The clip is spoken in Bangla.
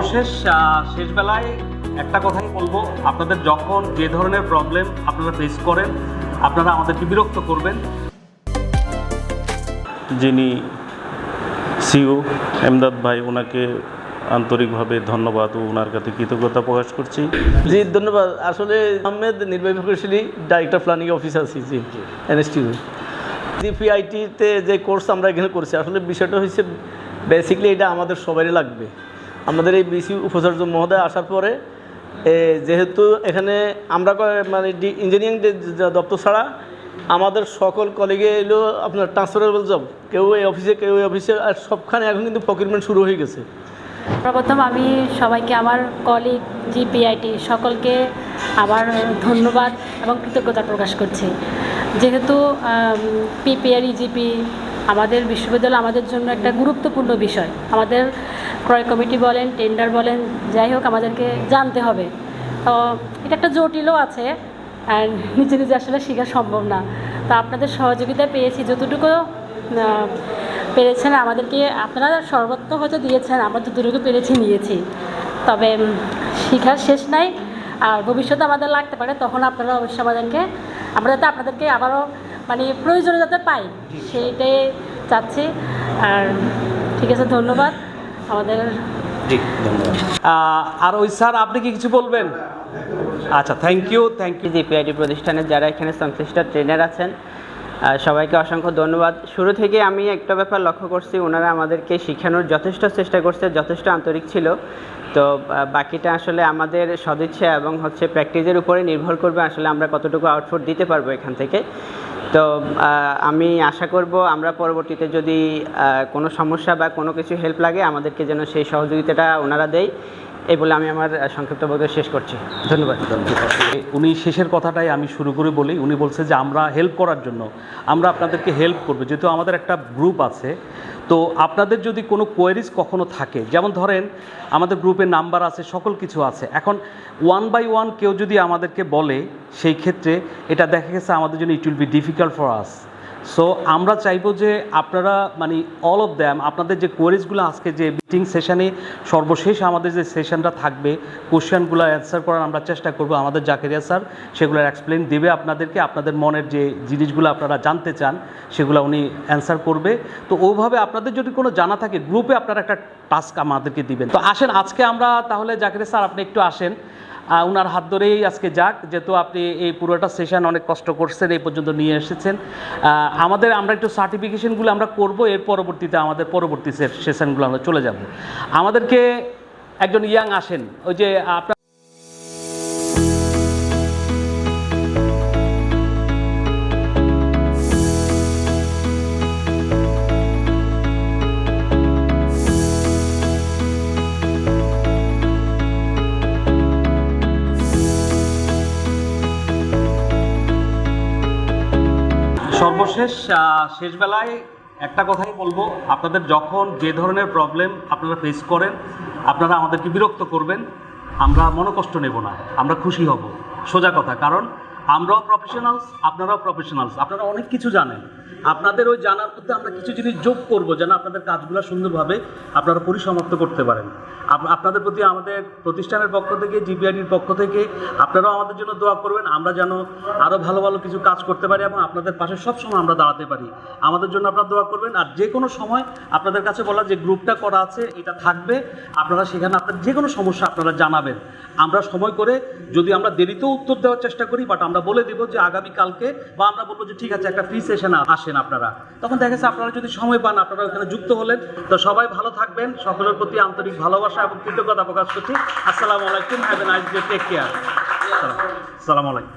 সর্বশেষ শেষ বেলায় একটা কথাই বলবো, আপনাদের যখন যে ধরনের প্রবলেম আপনারা ফেস করেন আপনারা আমাদেরকে বিরক্ত করবেন। যিনি সিও এমদাদ ভাই, ওনাকে আন্তরিকভাবে ধন্যবাদ ও ওনার কাছে কৃতজ্ঞতা প্রকাশ করছি। জি ধন্যবাদ। আসলে আহমেদ, নির্বাহী প্রকৌশলী, ডাইরেক্টর প্ল্যানিং অফিস আছি জি এনএসটিউ। জিপিআইটিতে যে কোর্স আমরা এখানে করছি, আসলে বিষয়টা হচ্ছে বেসিক্যালি এটা আমাদের সবারই লাগবে। আমাদের এই বিসি উপাচার্য মহোদয় আসার পরে যেহেতু এখানে আমরা মানে ইঞ্জিনিয়ারিং দপ্তর ছাড়া আমাদের সকল কলিগে এলো আপনার ট্রান্সফারেবল জব, কেউ এই অফিসে কেউ এই অফিসে, আর সবখানে এখন কিন্তু প্রকিউরমেন্ট শুরু হয়ে গেছে। সর্বপ্রথম আমি সবাইকে, আমার কলিগ জিপিআইটি সকলকে আবার ধন্যবাদ এবং কৃতজ্ঞতা প্রকাশ করছি। যেহেতু পিপিআর ইজিপি আমাদের বিশ্ববিদ্যালয় আমাদের জন্য একটা গুরুত্বপূর্ণ বিষয়। আমাদের ক্রয় কমিটি বলেন, টেন্ডার বলেন, যাই হোক আমাদেরকে জানতে হবে। তো এটা একটা জটিলও আছে, আর নিজে নিজে আসলে শেখা সম্ভব না। তো আপনাদের সহযোগিতা পেয়েছি, যতটুকু পেরেছেন আমাদেরকে আপনারা সর্বত্র হয়তো দিয়েছেন, আমরা যতটুকু পেরেছি নিয়েছি। তবে শেখার শেষ নাই, আর ভবিষ্যতে আমাদের লাগতে পারে, তখন আপনারা অবশ্যই আমাদেরকে, আমরা যাতে আপনাদেরকে আবারও মানে প্রয়োজনে যাতে পাই সেইটাই চাচ্ছি। আর ঠিক আছে, ধন্যবাদ আমাদের। জি ধন্যবাদ। আর ওই স্যার আপনি কি কিছু বলবেন? আচ্ছা, থ্যাংক ইউ। জিপিআইটি প্রতিষ্ঠানের যারা এখানে সংশ্লিষ্ট ট্রেনার আছেন সবাইকে অসংখ্য ধন্যবাদ। শুরু থেকে আমি একটা ব্যাপার লক্ষ্য করছি, ওনারা আমাদেরকে শেখানোর যথেষ্ট চেষ্টা করছে, যথেষ্ট আন্তরিক ছিল। তো বাকিটা আসলে আমাদের সদিচ্ছা এবং প্র্যাকটিসের উপরে নির্ভর করবে আসলে আমরা কতটুকু আউটপুট দিতে পারবো এখান থেকে। তো আমি আশা করব আমরা পরবর্তীতে যদি কোনো সমস্যা বা কোনো কিছু হেল্প লাগে আমাদেরকে যেন সেই সহযোগিতাটা ওনারা দেয়, এই বলে আমি আমার সংক্ষিপ্ত বক্তব্য শেষ করছি। ধন্যবাদ। উনি শেষের কথাটাই আমি শুরু করে বলি, উনি বলছে যে আমরা হেল্প করার জন্য আমরা আপনাদেরকে হেল্প করব, যেহেতু আমাদের একটা গ্রুপ আছে। তো আপনাদের যদি কোনো কোয়েরিজ কখনো থাকে, যেমন ধরেন আমাদের গ্রুপে নাম্বার আছে, সকল কিছু আছে, এখন 1 by 1 কেউ যদি আমাদেরকে বলে, সেই ক্ষেত্রে এটা দেখা গেছে আমাদের জন্য it will be difficult for us. So আমরা চাইবো যে আপনারা মানে অল অফ দ্যাম আপনাদের যে কোয়েরিজগুলো আজকে যে মিটিং সেশনে সর্বশেষ আমাদের যে সেশনটা থাকবে, কোশ্চেনগুলো অ্যান্সার করার আমরা চেষ্টা করব। আমাদের জাকেরিয়া স্যার সেগুলোর এক্সপ্লেন দেবে আপনাদেরকে, আপনাদের মনের যে জিনিসগুলো আপনারা জানতে চান সেগুলো উনি অ্যান্সার করবে। তো ওইভাবে আপনাদের যদি কোনো জানা থাকে গ্রুপে আপনারা একটা টাস্ক আমাদেরকে দিবেন। তো আসেন আজকে আমরা তাহলে জাকেরিয়া স্যার আপনি একটু আসেন, ওনার হাত ধরেই আজকে যাক, যেহেতু আপনি এই পুরোটা সেশন অনেক কষ্ট করছেন, এই পর্যন্ত নিয়ে এসেছেন। আমরা একটু সার্টিফিকেশনগুলো আমরা করব, এর পরবর্তীতে আমাদের পরবর্তী সেশনগুলো আমরা চলে যাব। আমাদেরকে একজন ইয়াং আসেন, ওই যে আপনার সর্বশেষ শেষ বেলায় একটা কথাই বলবো, আপনাদের যখন যে ধরনের প্রবলেম আপনারা ফেস করেন আপনারা আমাদেরকে বিরক্ত করবেন, আমরা মনোকষ্ট নেব না, আমরা খুশি হব। সোজা কথা, কারণ আমরাও প্রফেশনালস, আপনারাও প্রফেশনালস, আপনারা অনেক কিছু জানেন। আপনাদের ওই জানার মধ্যে আমরা কিছু জিনিস যোগ করব যেন আপনাদের কাজগুলো সুন্দরভাবে আপনারা পরিসমাপ্ত করতে পারেন। আপনাদের প্রতি আমাদের প্রতিষ্ঠানের পক্ষ থেকে, জিপিআইটির পক্ষ থেকে আপনারাও আমাদের জন্য দোয়া করবেন, আমরা যেন আরও ভালো ভালো কিছু কাজ করতে পারি এবং আপনাদের পাশে সবসময় আমরা দাঁড়াতে পারি। আমাদের জন্য আপনারা দোয়া করবেন। আর যে কোনো সময় আপনাদের কাছে বলা যে গ্রুপটা করা আছে, এটা থাকবে, আপনারা সেখানে আপনার যে কোনো সমস্যা আপনারা জানাবেন। আমরা সময় করে যদি আমরা দেরিতেও উত্তর দেওয়ার চেষ্টা করি, বাট আমরা বলে দেবো যে আগামীকালকে, বা আমরা বলবো যে ঠিক আছে একটা ফ্রি সেশনে আসেন আপনারা, তখন দেখা যাচ্ছে আপনারা যদি সময় পান আপনারা ওখানে যুক্ত হলেন। তো সবাই ভালো থাকবেন, সকলের প্রতি আন্তরিক ভালোবাসা এবং কৃতজ্ঞতা প্রকাশ করছি। আসসালামু আলাইকুম, have a nice day, take care. আসসালামু আলাইকুম।